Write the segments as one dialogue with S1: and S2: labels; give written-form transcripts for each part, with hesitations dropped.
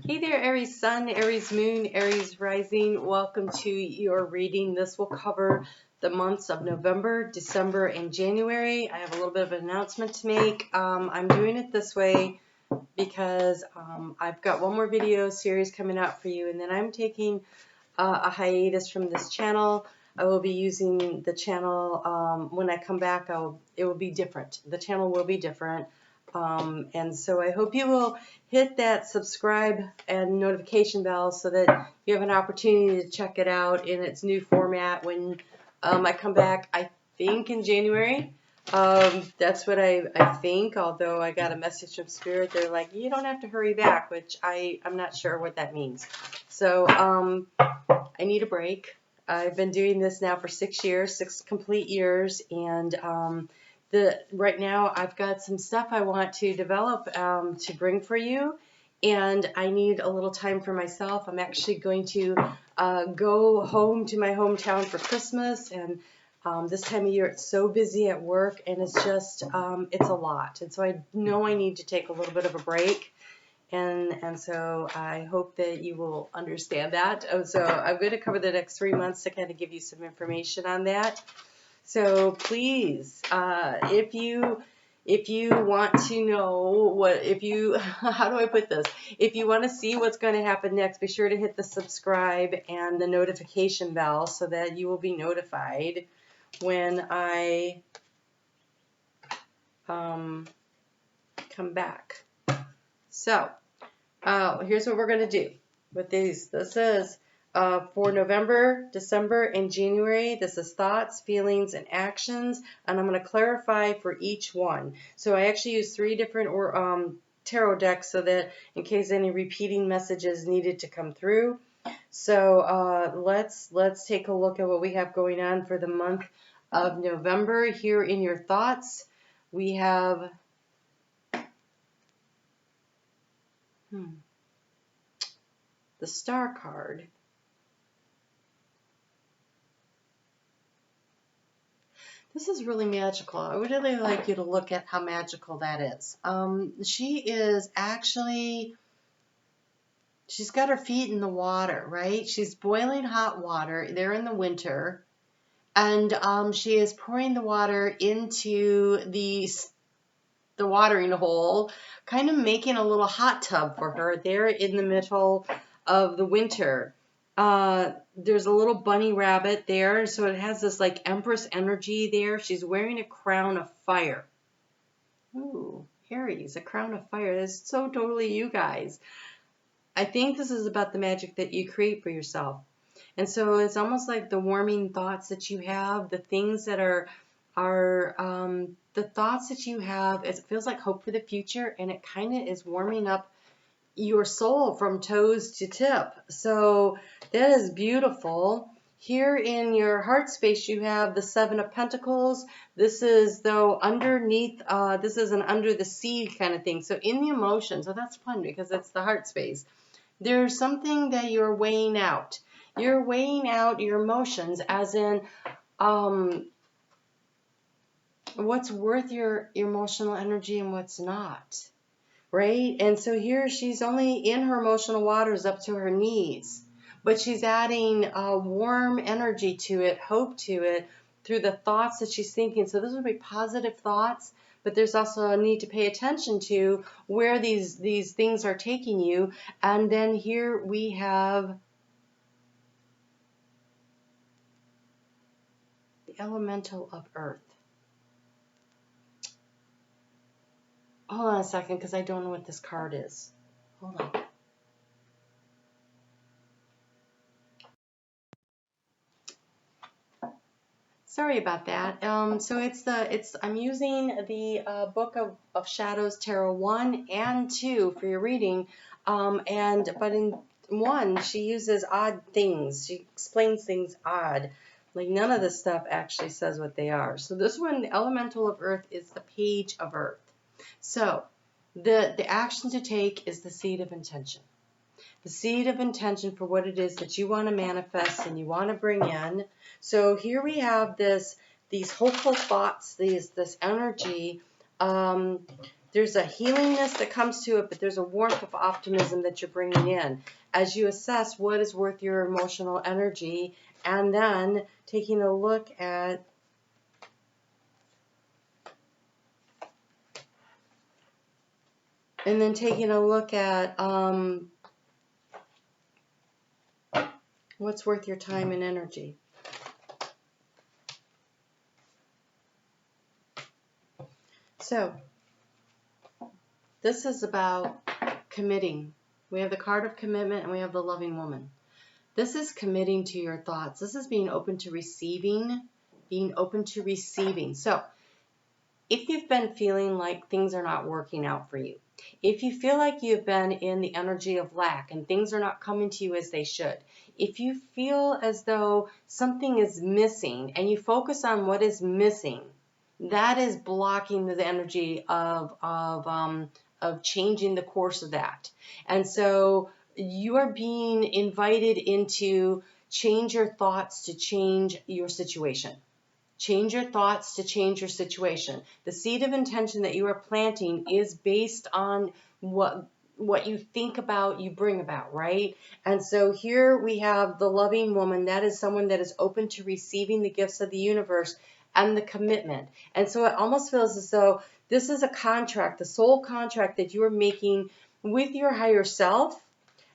S1: Hey there, Aries Sun, Aries Moon, Aries Rising. Welcome to your reading. This will cover the months of November, December, and January. I have a little bit of an announcement to make. I'm doing it this way because I've got one more video series coming out for you, and then I'm taking a hiatus from this channel. I will be using the channel when I come back. It will be different. The channel will be different. And so I hope you will hit that subscribe and notification bell so that you have an opportunity to check it out in its new format when I come back, I think in January. That's what I think, although I got a message from Spirit. They're like, you don't have to hurry back, which I'm not sure what that means. So I need a break. I've been doing this now for 6 years, 6 complete years, and right now I've got some stuff I want to develop to bring for you, and I need a little time for myself. I'm actually going to go home to my hometown for Christmas, and this time of year it's so busy at work, and it's just it's a lot, and so I know I need to take a little bit of a break. And so I hope that you will understand that. So I'm going to cover the next 3 months to kind of give you some information on that. So please, if you want to know how do I put this? If you want to see what's going to happen next, be sure to hit the subscribe and the notification bell so that you will be notified when I come back. So here's what we're going to do with these. This is for November, December, and January. This is thoughts, feelings, and actions, and I'm going to clarify for each one. So I actually use 3 different tarot decks so that in case any repeating messages needed to come through. So let's take a look at what we have going on for the month of November. Here in your thoughts, we have the Star card. This is really magical. I would really like you to look at how magical that is. She is actually, she's got her feet in the water, right? She's boiling hot water. They're in the winter. And she is pouring the water into the watering hole, kind of making a little hot tub for her there in the middle of the winter. There's a little bunny rabbit there, so it has this like Empress energy there. She's wearing a crown of fire. Ooh, Aries, a crown of fire. That's so totally you guys. I think this is about the magic that you create for yourself. And so it's almost like the warming thoughts that you have, the things that are the thoughts that you have. It feels like hope for the future, and it kind of is warming up your soul from toes to tip. So that is beautiful. Here in your heart space, you have the 7 of Pentacles. This is though underneath, this is an under the sea kind of thing. So in the emotions, so that's fun because it's the heart space. There's something that you're weighing out. You're weighing out your emotions as in what's worth your emotional energy and what's not. Right? And so here she's only in her emotional waters up to her knees, but she's adding warm energy to it, hope to it, through the thoughts that she's thinking. So this would be positive thoughts, but there's also a need to pay attention to where these things are taking you. And then here we have the elemental of earth. Hold on a second, because I don't know what this card is. Hold on. Sorry about that. So I'm using the Book of Shadows Tarot 1 and 2 for your reading. But in 1 she uses odd things. She explains things odd. Like none of this stuff actually says what they are. So this one, the elemental of earth, is the page of earth. So the action to take is the seed of intention. The seed of intention for what it is that you want to manifest and you want to bring in. So here we have these hopeful thoughts, this energy. there's a healingness that comes to it, but there's a warmth of optimism that you're bringing in as you assess what is worth your emotional energy, and then taking a look at what's worth your time and energy. So this is about committing. We have the card of commitment and we have the loving woman. This is committing to your thoughts. This is being open to receiving, So if you've been feeling like things are not working out for you, if you feel like you've been in the energy of lack and things are not coming to you as they should, if you feel as though something is missing and you focus on what is missing, that is blocking the energy of changing the course of that. And so you are being invited into change your thoughts to change your situation. Change your thoughts to change your situation. The seed of intention that you are planting is based on what you think about, you bring about, right? And so here we have the loving woman. That is someone that is open to receiving the gifts of the universe and the commitment. And so it almost feels as though this is a contract, the soul contract that you are making with your higher self,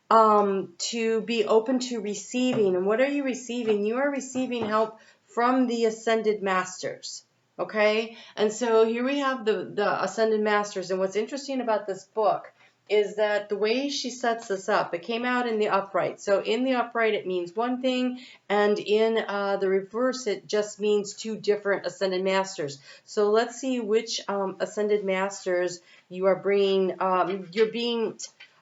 S1: to be open to receiving. And what are you receiving? You are receiving help from the Ascended Masters. Okay? And so here we have the Ascended Masters. And what's interesting about this book is that the way she sets this up, it came out in the upright. So in the upright, it means one thing, and in the reverse, it just means two different Ascended Masters. So let's see which Ascended Masters you are bringing. You're being,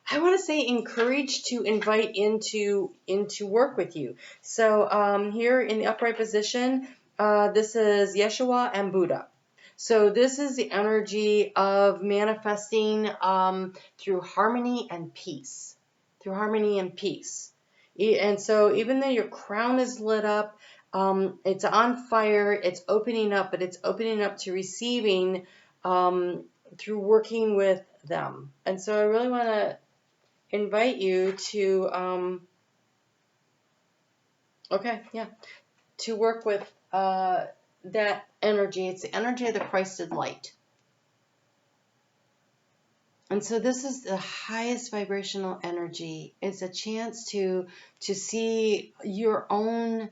S1: I want to say, encouraged to invite into work with you. So here in the upright position, this is Yeshua and Buddha. So this is the energy of manifesting through harmony and peace. Through harmony and peace. And so even though your crown is lit up, it's on fire, it's opening up, but it's opening up to receiving through working with them. And so I really want to invite you to, to work with that energy. It's the energy of the Christed light. And so this is the highest vibrational energy. It's a chance to see your own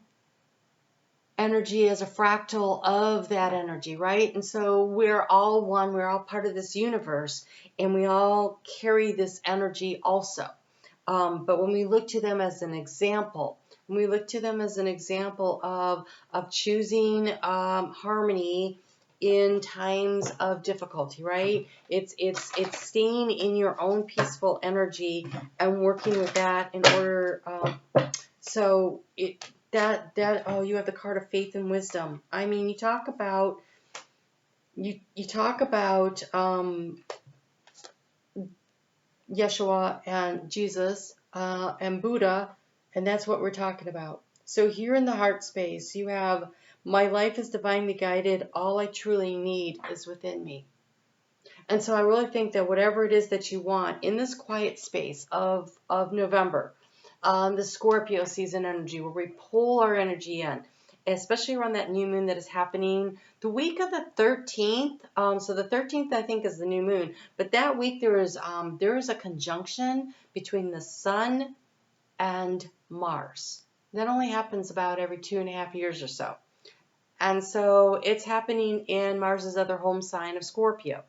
S1: energy as a fractal of that energy, right? And so we're all one, we're all part of this universe, and we all carry this energy also. But when we look to them as an example, of choosing harmony in times of difficulty, right? It's staying in your own peaceful energy and working with that in order. You have the card of faith and wisdom. I mean, you talk about Yeshua and Jesus and Buddha, and that's what we're talking about. So here in the heart space, you have, my life is divinely guided. All I truly need is within me. And so I really think that whatever it is that you want in this quiet space of November, the Scorpio season energy, where we pull our energy in, especially around that new moon that is happening the week of the 13th. So the 13th, I think, is the new moon. But that week there is a conjunction between the sun and Mars. That only happens about every 2.5 years or so. And so it's happening in Mars's other home sign of Scorpio.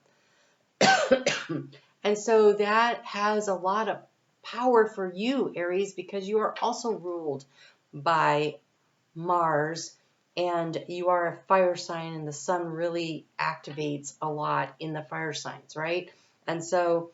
S1: And so that has a lot of power for you, Aries, because you are also ruled by Mars, and you are a fire sign, and the sun really activates a lot in the fire signs, right? And so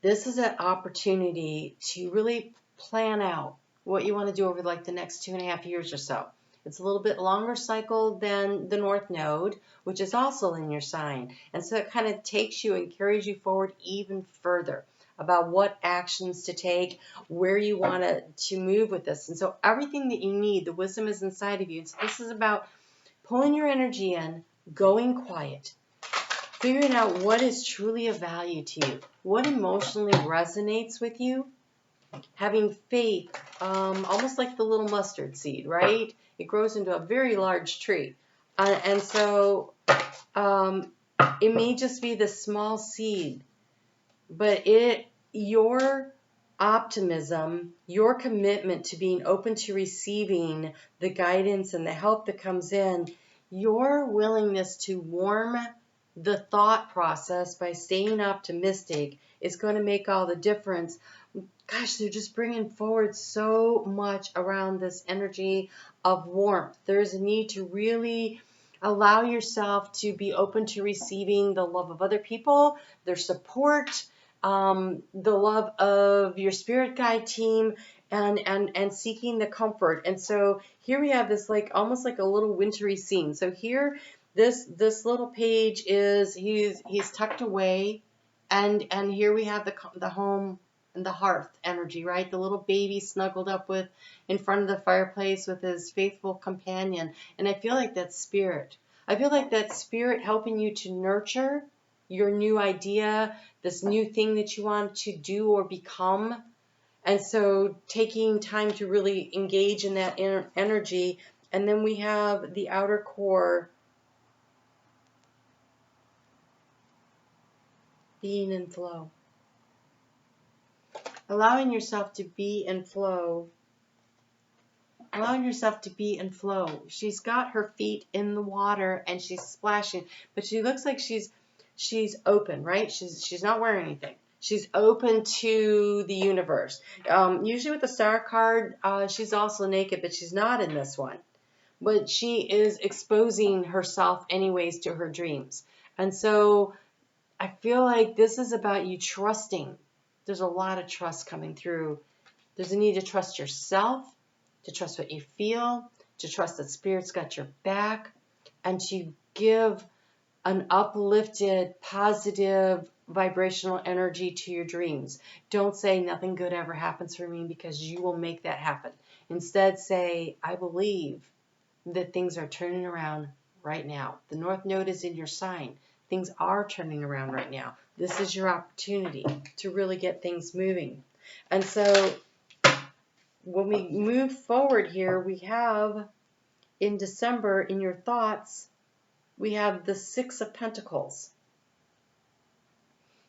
S1: this is an opportunity to really plan out what you want to do over like the next 2.5 years or so. It's a little bit longer cycle than the North Node, which is also in your sign. And so it kind of takes you and carries you forward even further about what actions to take, where you want to move with this. And so everything that you need, the wisdom is inside of you. And so this is about pulling your energy in, going quiet, Figuring out what is truly of value to you, what emotionally resonates with you. Having faith, almost like the little mustard seed, right? It grows into a very large tree. And so it may just be the small seed, but your optimism, your commitment to being open to receiving the guidance and the help that comes in, your willingness to warm the thought process by staying optimistic is going to make all the difference. Gosh, they're just bringing forward so much around this energy of warmth. There's a need to really allow yourself to be open to receiving the love of other people, their support, the love of your spirit guide team, and seeking the comfort. And so here we have this like almost like a little wintry scene. So here, this little page is he's tucked away, and here we have the home and the hearth energy, right? The little baby snuggled up with in front of the fireplace with his faithful companion. And I feel like that's spirit. I feel like that's spirit helping you to nurture your new idea, this new thing that you want to do or become. And so taking time to really engage in that energy. And then we have the outer core being in flow. Allowing yourself to be in flow. Allowing yourself to be in flow. She's got her feet in the water and she's splashing, but she looks like she's open, right? She's not wearing anything. She's open to the universe. Usually with the star card, she's also naked, but she's not in this one. But she is exposing herself anyways to her dreams. And so I feel like this is about you trusting. There's a lot of trust coming through. There's a need to trust yourself, to trust what you feel, to trust that Spirit's got your back, and to give an uplifted, positive, vibrational energy to your dreams. Don't say nothing good ever happens for me, because you will make that happen. Instead, say, I believe that things are turning around right now. The North Node is in your sign. Things are turning around right now. This is your opportunity to really get things moving. And so when we move forward here, we have in December, in your thoughts, we have the Six of Pentacles.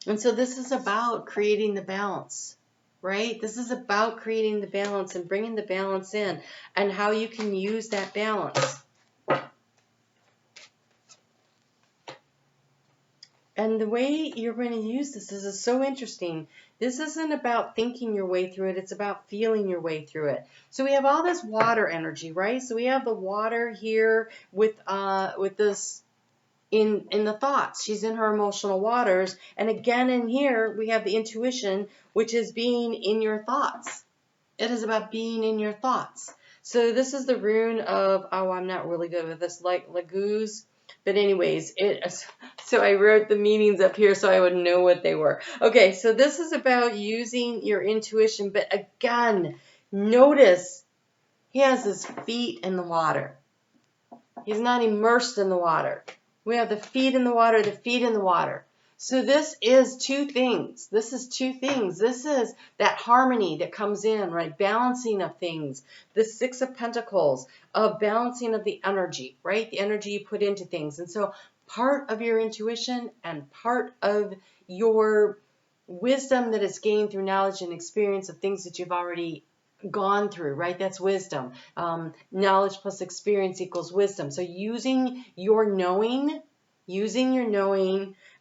S1: And so this is about creating the balance, right? This is about creating the balance and bringing the balance in and how you can use that balance. And the way you're going to use this is so interesting. This isn't about thinking your way through it. It's about feeling your way through it. So we have all this water energy, right? So we have the water here with this in the thoughts. She's in her emotional waters. And again in here, we have the intuition, which is being in your thoughts. It is about being in your thoughts. So this is the rune of, oh, I'm not really good with this, like Laguz. But anyways, so I wrote the meanings up here so I would know what they were. Okay, so this is about using your intuition. But again, notice he has his feet in the water. He's not immersed in the water. We have the feet in the water, the feet in the water. So this is two things. This is two things. This is that harmony that comes in, right? Balancing of things. The Six of Pentacles, of balancing of the energy, right? The energy you put into things. And so part of your intuition and part of your wisdom that is gained through knowledge and experience of things that you've already gone through, right? That's wisdom. Knowledge plus experience equals wisdom. So using your knowing,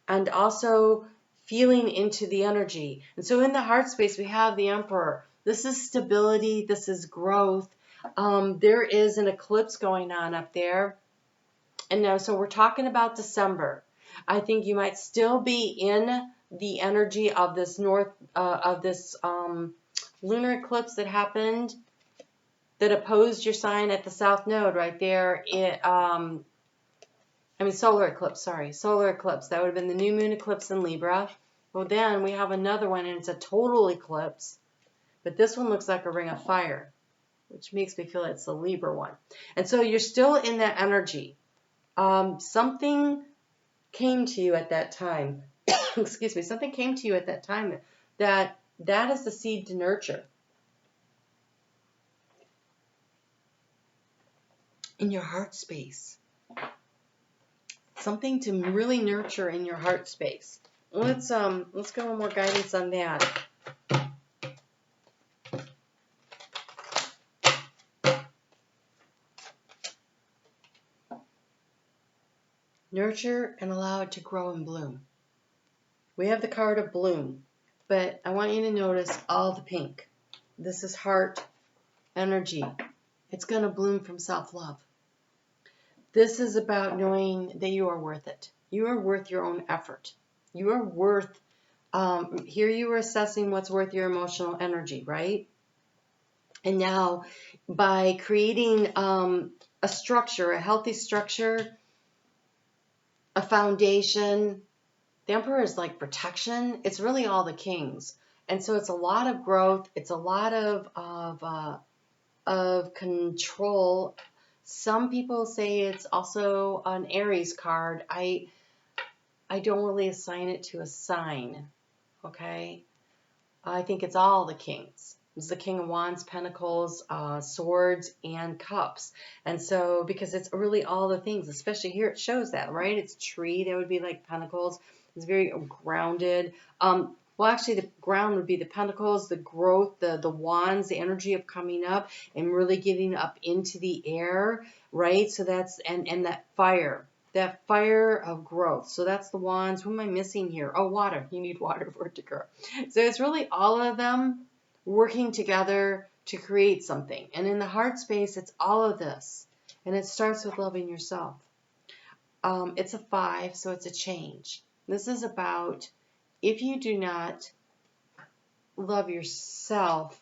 S1: and also feeling into the energy. And so in the heart space, we have the Emperor. This is stability. This is growth. There is an eclipse going on up there. And now, so we're talking about December. I think you might still be in the energy of this lunar eclipse that happened, that opposed your sign at the South Node right there. Solar eclipse, sorry. Solar eclipse. That would have been the new moon eclipse in Libra. Well, then we have another one, and it's a total eclipse. But this one looks like a ring of fire, which makes me feel it's the Libra one. And so you're still in that energy. Something came to you at that time. Excuse me, something came to you at that time that is the seed to nurture in your heart space. Something to really nurture in your heart space. Let's get a little more guidance on that. Nurture and allow it to grow and bloom. We have the card of bloom, but I want you to notice all the pink. This is heart energy. It's going to bloom from self-love. This is about knowing that you are worth it. You are worth your own effort. You are worth, here you are assessing what's worth your emotional energy, right? And now by creating a structure, a healthy structure, a foundation, the Emperor is like protection. It's really all the kings. And so it's a lot of growth. It's a lot of control. Some people say it's also an Aries card. I don't really assign it to a sign, okay? I think it's all the kings. It's the King of Wands, Pentacles, Swords, and Cups. And so, because it's really all the things, especially here it shows that, right? It's tree, that would be like Pentacles. It's very grounded. Well, actually, the ground would be the Pentacles, the growth, the Wands, the energy of coming up and really getting up into the air, right? So that's, and that fire of growth. So that's the Wands. Who am I missing here? Oh, water. You need water for it to grow. So it's really all of them working together to create something. And in the heart space, it's all of this. And it starts with loving yourself. It's a 5, so it's a change. This is about, if you do not love yourself,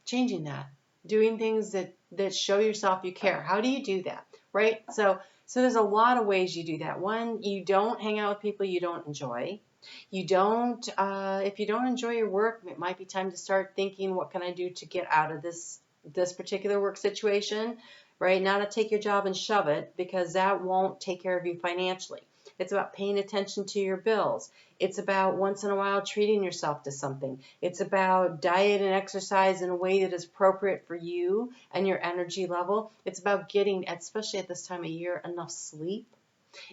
S1: changing that, doing things that show yourself you care. How do you do that, right? So there's a lot of ways you do that. One, you don't hang out with people you don't enjoy. You don't, if you don't enjoy your work, it might be time to start thinking, what can I do to get out of this particular work situation, right? Not to take your job and shove it, because that won't take care of you financially. It's about paying attention to your bills. It's about once in a while treating yourself to something. It's about diet and exercise in a way that is appropriate for you and your energy level. It's about getting, especially at this time of year, enough sleep.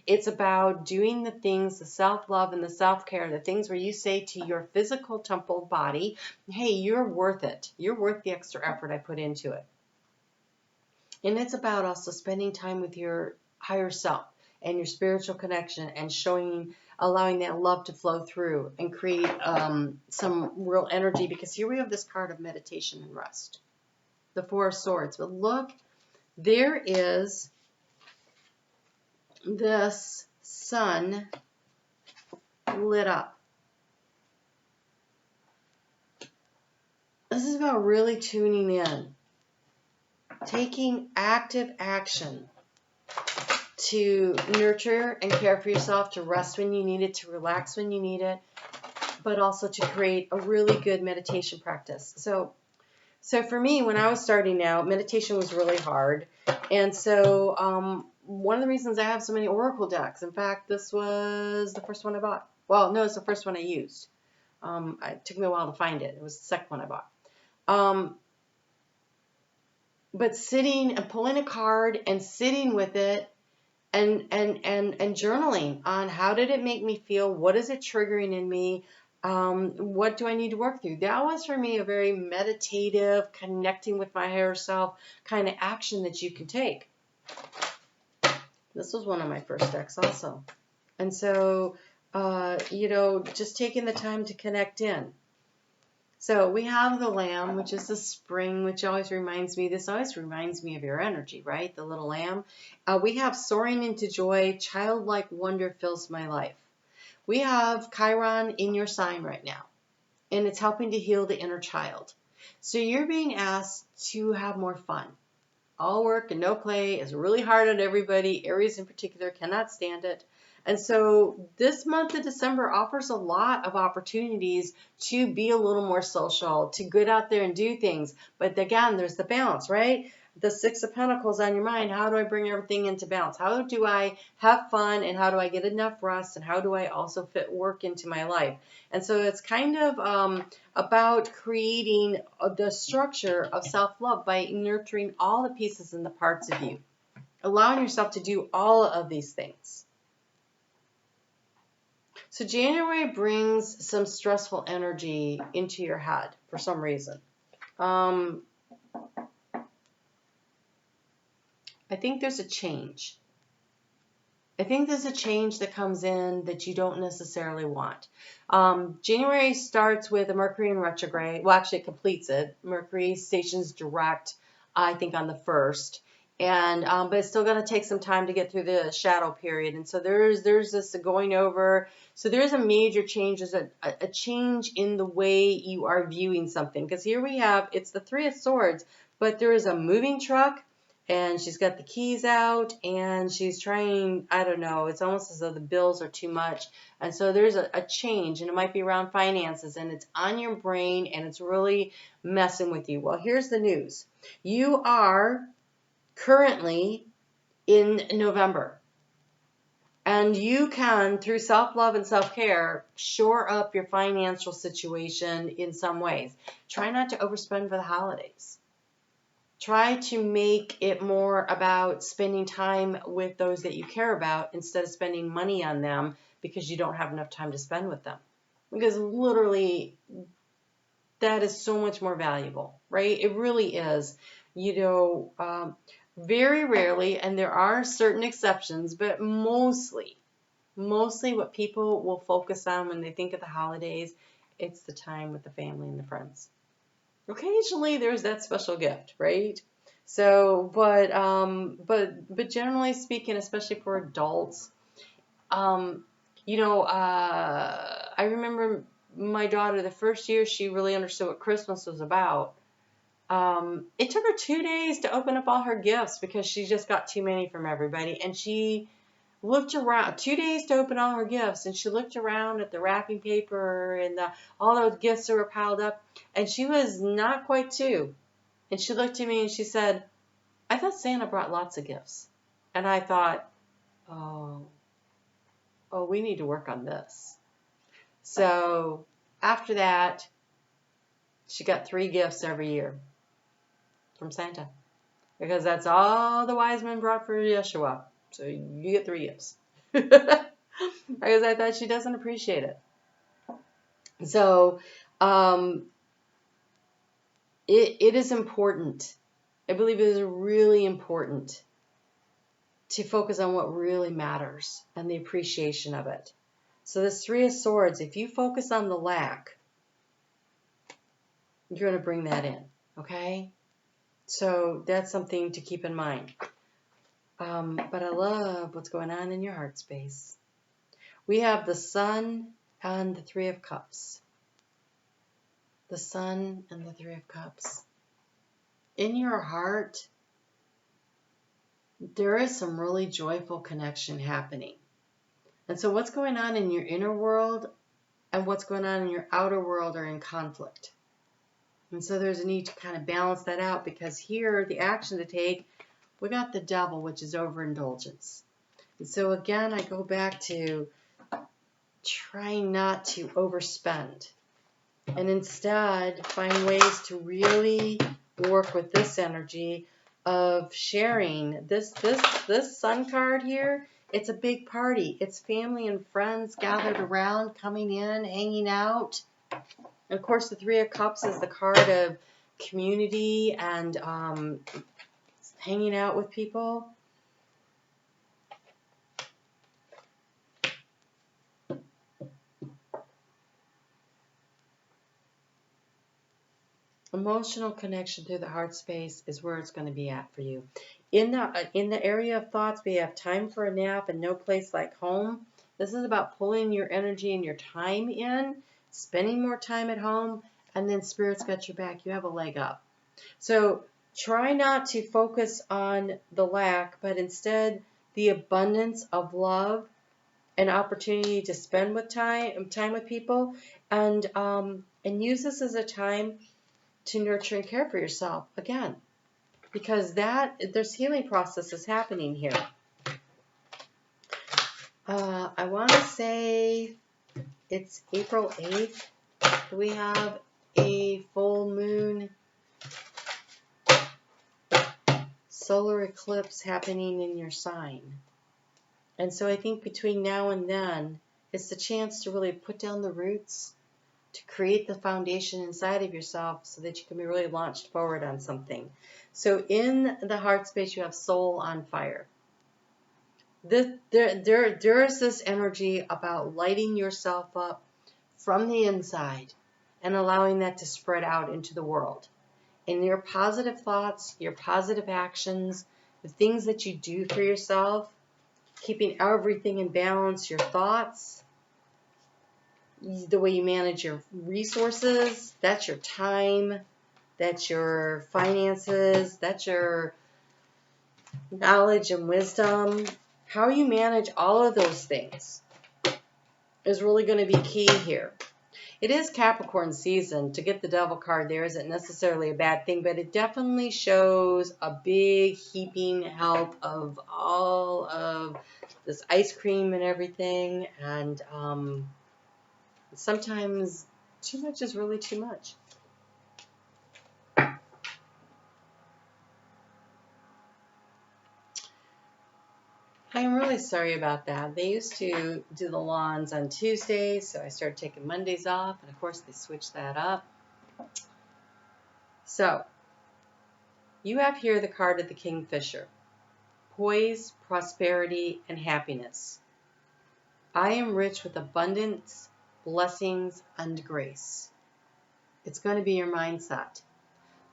S1: It's about doing the things, the self-love and the self-care, the things where you say to your physical temple body, hey, you're worth it. You're worth the extra effort I put into it. And it's about also spending time with your higher self and your spiritual connection and allowing that love to flow through and create some real energy, because here we have this card of meditation and rest, the 4 of Swords. But look, there is this sun lit up. This is about really tuning in, taking active action to nurture and care for yourself, to rest when you need it, to relax when you need it, but also to create a really good meditation practice. So for me, when I was starting out, meditation was really hard. And so one of the reasons I have so many Oracle decks, in fact, this was the first one I bought. Well, no, it's the first one I used. It took me a while to find it. It was the second one I bought. But sitting and pulling a card and sitting with it and journaling on how did it make me feel? What is it triggering in me? What do I need to work through? That was for me a very meditative, connecting with my higher self kind of action that you can take. This was one of my first decks also. And so, just taking the time to connect in. So we have the lamb, which is the spring, which always reminds me, this always reminds me of your energy, right? The little lamb. We have soaring into joy, childlike wonder fills my life. We have Chiron in your sign right now, and it's helping to heal the inner child. So you're being asked to have more fun. All work and no play is really hard on everybody. Aries in particular cannot stand it. And so this month of December offers a lot of opportunities to be a little more social, to get out there and do things. But again, there's the balance, right? the Six of Pentacles on your mind. How do I bring everything into balance? How do I have fun, and how do I get enough rest, and how do I also fit work into my life? And so it's kind of about creating the structure of self-love by nurturing all the pieces and the parts of you, allowing yourself to do all of these things. So January brings some stressful energy into your head for some reason. I think there's a change. I think there's a change that comes in that you don't necessarily want. January starts with a Mercury in retrograde. Well, actually, it completes it. Mercury stations direct, I think, on the 1st. And but it's still going to take some time to get through the shadow period. And so there's this going over. So there's a major change, a change in the way you are viewing something. Because here we have, it's the Three of Swords, but there is a moving truck, and she's got the keys out, and she's trying, I don't know, it's almost as though the bills are too much. And so there's a change, and it might be around finances, and it's on your brain, and it's really messing with you. Well, here's the news. You are currently in November, and you can, through self-love and self-care, shore up your financial situation in some ways. Try not to overspend for the holidays. Try to make it more about spending time with those that you care about instead of spending money on them because you don't have enough time to spend with them. Because literally, that is so much more valuable, right? It really is. You know, very rarely, and there are certain exceptions, but mostly what people will focus on when they think of the holidays, it's the time with the family and the friends. Occasionally there's that special gift, right? So, but generally speaking, especially for adults, you know, I remember my daughter, the first year she really understood what Christmas was about. It took her 2 days to open up all her gifts because she just got too many from everybody, and she looked around, 2 days to open all her gifts, and she looked around at the wrapping paper and all those gifts that were piled up, and she was not quite 2. And she looked at me and she said, I thought Santa brought lots of gifts. And I thought, oh, we need to work on this. So after that, she got 3 gifts every year from Santa, because that's all the wise men brought for Yeshua. So you get 3 gifts. Because I thought she doesn't appreciate it. So it is important. I believe it is really important to focus on what really matters and the appreciation of it. So this Three of Swords, if you focus on the lack, you're going to bring that in, okay? So that's something to keep in mind. But I love what's going on in your heart space. We have the Sun and the Three of Cups. The Sun and the Three of Cups. In your heart, there is some really joyful connection happening. And so what's going on in your inner world and what's going on in your outer world are in conflict. And so there's a need to kind of balance that out, because here, the action to take, we got the Devil, which is overindulgence. And so again, I go back to trying not to overspend, and instead find ways to really work with this energy of sharing. This Sun card here, it's a big party. It's family and friends gathered around, coming in, hanging out. And of course, the Three of Cups is the card of community and hanging out with people. Emotional connection through the heart space is where it's going to be at for you. In the area of thoughts, we have time for a nap and no place like home. This is about pulling your energy and your time in, spending more time at home, and then Spirit's got your back. You have a leg up. So try not to focus on the lack, but instead the abundance of love and opportunity to spend with time with people, and use this as a time to nurture and care for yourself. Again, because there's healing processes happening here. I want to say it's April 8th. We have a full moon solar eclipse happening in your sign. And so I think between now and then, it's the chance to really put down the roots, to create the foundation inside of yourself so that you can be really launched forward on something. So in the heart space, you have soul on fire. There is this energy about lighting yourself up from the inside and allowing that to spread out into the world. And your positive thoughts, your positive actions, the things that you do for yourself, keeping everything in balance, your thoughts, the way you manage your resources, that's your time, that's your finances, that's your knowledge and wisdom. How you manage all of those things is really going to be key here. It is Capricorn season. To get the Devil card there isn't necessarily a bad thing, but it definitely shows a big heaping help of all of this ice cream and everything. And sometimes too much is really too much. I'm really sorry about that. They used to do the lawns on Tuesdays, so I started taking Mondays off, and of course they switched that up. So, you have here the card of the Kingfisher. Poise, prosperity, and happiness. I am rich with abundance, blessings, and grace. It's going to be your mindset.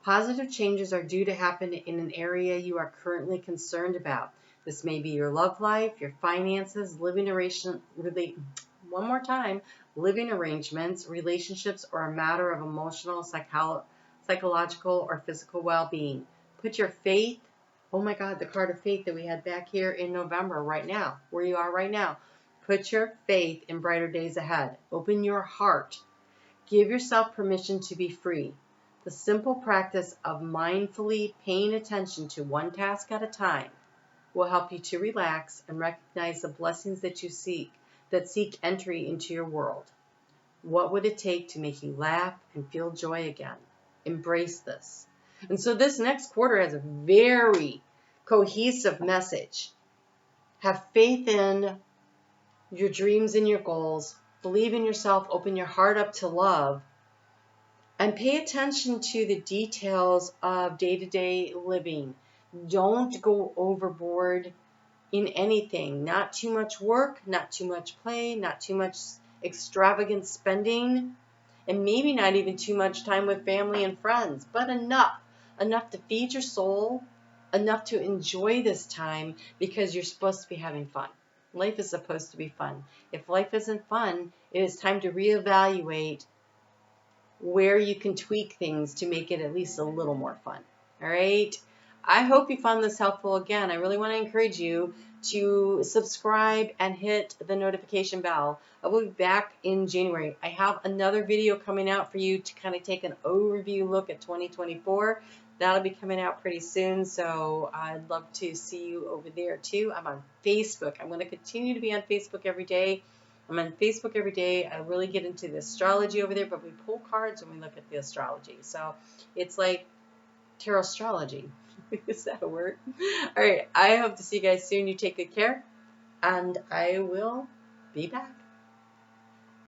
S1: Positive changes are due to happen in an area you are currently concerned about. This may be your love life, your finances, living arrangements, relationships, or a matter of emotional, psychological, or physical well-being. Put your faith, oh my God, the card of faith that we had back here in November right now, where you are right now. Put your faith in brighter days ahead. Open your heart. Give yourself permission to be free. The simple practice of mindfully paying attention to one task at a time will help you to relax and recognize the blessings that you seek entry into your world. What would it take to make you laugh and feel joy again? Embrace this. And so this next quarter has a very cohesive message. Have faith in your dreams and your goals. Believe in yourself. Open your heart up to love. And pay attention to the details of day-to-day living. Don't go overboard in anything. Not too much work, not too much play, not too much extravagant spending, and maybe not even too much time with family and friends, but enough to feed your soul, enough to enjoy this time, because you're supposed to be having fun. Life is supposed to be fun. If life isn't fun, it is time to reevaluate where you can tweak things to make it at least a little more fun. All right? I hope you found this helpful. Again, I really want to encourage you to subscribe and hit the notification bell. I will be back in January. I have another video coming out for you to kind of take an overview look at 2024. That'll be coming out pretty soon, so I'd love to see you over there too. I'm on Facebook. I'm going to continue to be on Facebook every day. I really get into the astrology over there, but we pull cards and we look at the astrology. So it's like tarot astrology. Is that a word? All right. I hope to see you guys soon. You take good care, and I will be back.